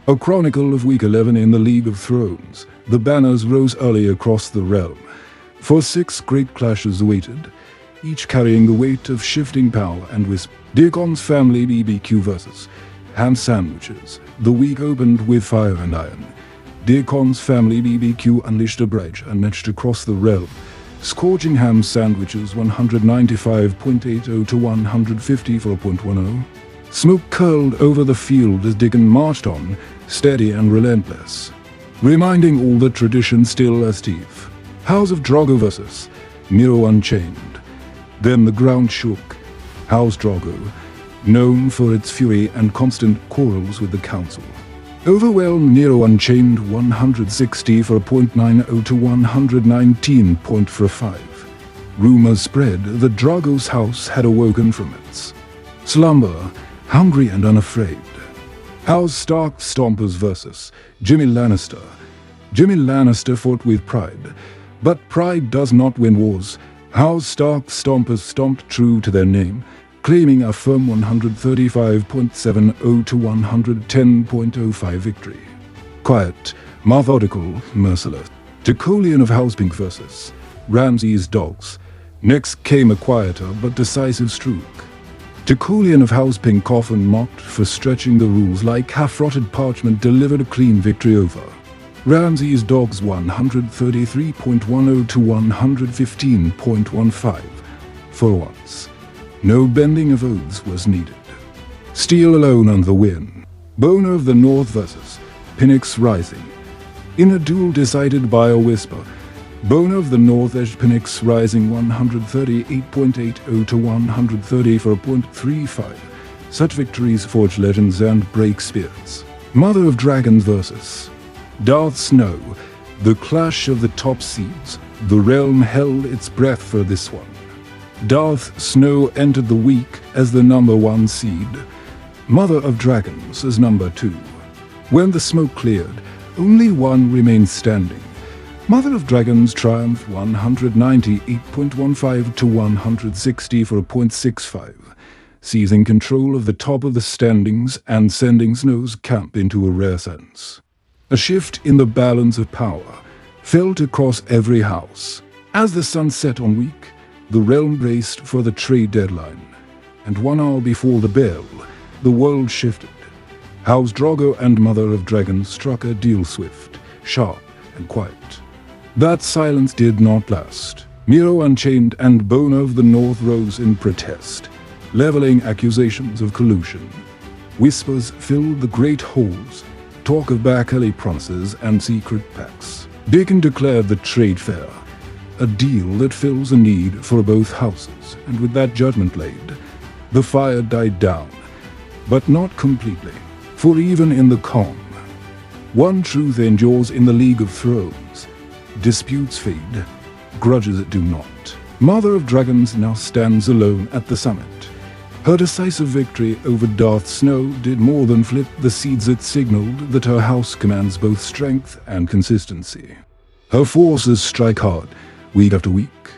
A chronicle of Week 11 in the League of Thrones. The banners rose early across the realm. For 6 great clashes awaited, each carrying the weight of shifting power and wisp. Deacon's family BBQ versus ham sandwiches. The week opened with fire and iron. Deacon's family BBQ unleashed a rage unmatched across the realm. Scorching ham sandwiches 195.80 to 154.10. Smoke curled over the field as Deacon marched on, steady and relentless, reminding all that tradition still as Steve. House of Drogo versus Nero Unchained. Then the ground shook. House Drogo, known for its fury and constant quarrels with the council, overwhelmed Nero Unchained 160.90 to 119.45. Rumors spread that Drogo's house had awoken from its slumber, hungry and unafraid. House Stark Stompers versus Jimmy Lannister. Jimmy Lannister fought with pride, but pride does not win wars. House Stark Stompers stomped true to their name, claiming a firm 135.70 to 110.05 victory. Quiet, methodical, merciless. Tocolian of House Pink versus Ramsay's Dogs. Next came a quieter but decisive stroke. Tocolian of House Pink, often mocked for stretching the rules like half-rotted parchment, delivered a clean victory over Ramsay's Dogs 133.10 to 115.15. For once, no bending of oaths was needed. Steel alone on the win. Boner of the North versus Phoenix Rising. In a duel decided by a whisper, Boner of the North edged Phoenix Rising 138.80 to 134.35. Such victories forge legends and break spirits. Mother of Dragons versus Darth Snow. The clash of the top seeds. The realm held its breath for this one. Darth Snow entered the week as the number 1 seed. Mother of Dragons as number 2. When the smoke cleared, only one remained standing. Mother of Dragons triumphed 198.15 to 164.65, seizing control of the top of the standings and sending Snow's camp into a rare sense. A shift in the balance of power felt across every house. As the sun set on week, the realm braced for the trade deadline, and 1 hour before the bell, the world shifted. House Drogo and Mother of Dragons struck a deal swift, sharp, and quiet. That silence did not last. Nero Unchained and Boner of the North rose in protest, leveling accusations of collusion. Whispers filled the great halls, talk of back alley promises and secret pacts. Deacon declared the trade fair, a deal that fills a need for both houses, and with that judgment laid, the fire died down, but not completely. For even in the calm, one truth endures in the League of Thrones. Disputes fade, grudges do not. Mother of Dragons now stands alone at the summit. Her decisive victory over Darth Snow did more than flip the seeds. It signaled that her house commands both strength and consistency. Her forces strike hard, week after week,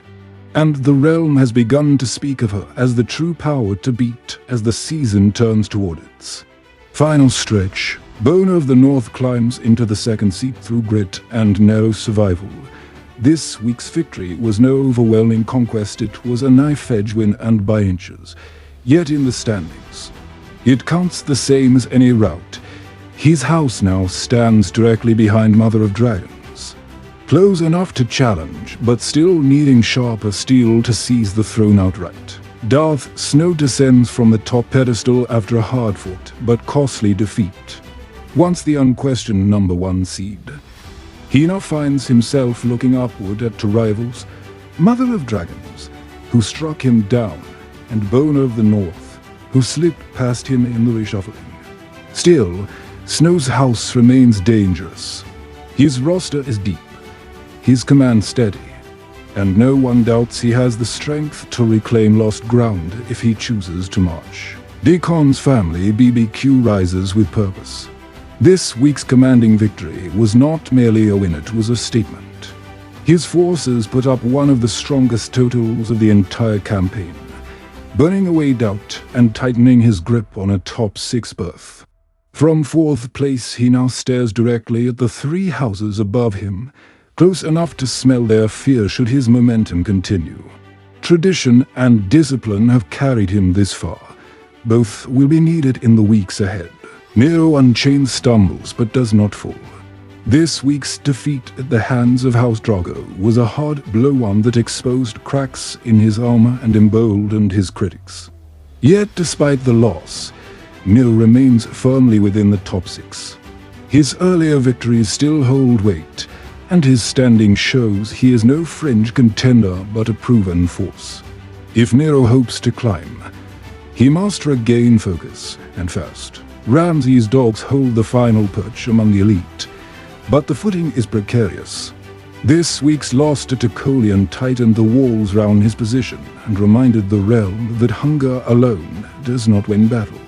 and the realm has begun to speak of her as the true power to beat as the season turns toward its final stretch. Boner of the North climbs into the second seat through grit and narrow survival. This week's victory was no overwhelming conquest, it was a knife-edge win and by inches. Yet in the standings, it counts the same as any rout. His house now stands directly behind Mother of Dragons. Close enough to challenge, but still needing sharper steel to seize the throne outright. Darth Snow descends from the top pedestal after a hard-fought but costly defeat. Once the unquestioned number 1 seed, he now finds himself looking upward at two rivals, Mother of Dragons, who struck him down, and Boner of the North, who slipped past him in the reshuffling. Still, Snow's house remains dangerous. His roster is deep, his command steady, and no one doubts he has the strength to reclaim lost ground if he chooses to march. Deacon's family BBQ rises with purpose. This week's commanding victory was not merely a win, it was a statement. His forces put up one of the strongest totals of the entire campaign, burning away doubt and tightening his grip on a top 6 berth. From fourth place he now stares directly at the three houses above him, close enough to smell their fear should his momentum continue. Tradition and discipline have carried him this far. Both will be needed in the weeks ahead. Nero Unchained stumbles but does not fall. This week's defeat at the hands of House Drago was a hard blow, one that exposed cracks in his armor and emboldened his critics. Yet despite the loss, Nero remains firmly within the top 6. His earlier victories still hold weight, and his standing shows he is no fringe contender but a proven force. If Nero hopes to climb, he must regain focus, and fast. Ramsey's dogs hold the final perch among the elite, but the footing is precarious. This week's loss to Tocolian tightened the walls round his position and reminded the realm that hunger alone does not win battles.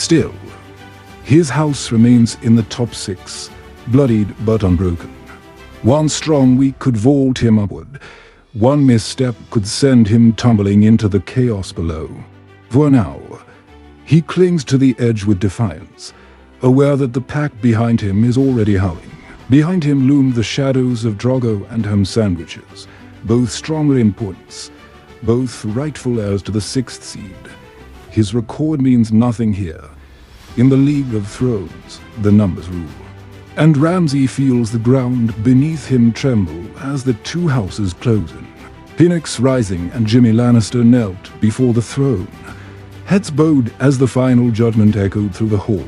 Still, his house remains in the top 6, bloodied but unbroken. One strong week could vault him upward. One misstep could send him tumbling into the chaos below. For now, he clings to the edge with defiance, aware that the pack behind him is already howling. Behind him loomed the shadows of Drago and Home Sandwiches, both stronger in points, both rightful heirs to the 6th seed. His record means nothing here. In the League of Thrones, the numbers rule. And Ramsey feels the ground beneath him tremble as the two houses close in. Phoenix Rising and Jimmy Lannister knelt before the throne, heads bowed as the final judgment echoed through the hall.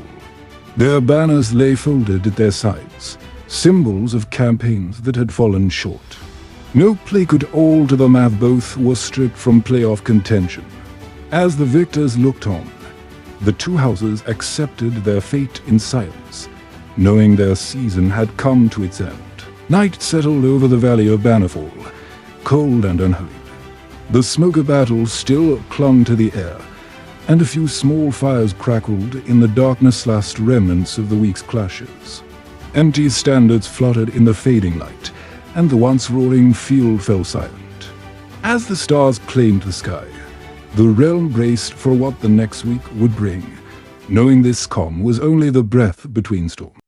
Their banners lay folded at their sides, symbols of campaigns that had fallen short. No play could alter the math, both were stripped from playoff contention. As the victors looked on, the two houses accepted their fate in silence, knowing their season had come to its end. Night settled over the valley of Bannerfall, cold and unhurried. The smoke of battle still clung to the air, and a few small fires crackled in the darkness, last remnants of the week's clashes. Empty standards fluttered in the fading light, and the once roaring field fell silent. As the stars claimed the sky, the realm braced for what the next week would bring, knowing this calm was only the breath between storms.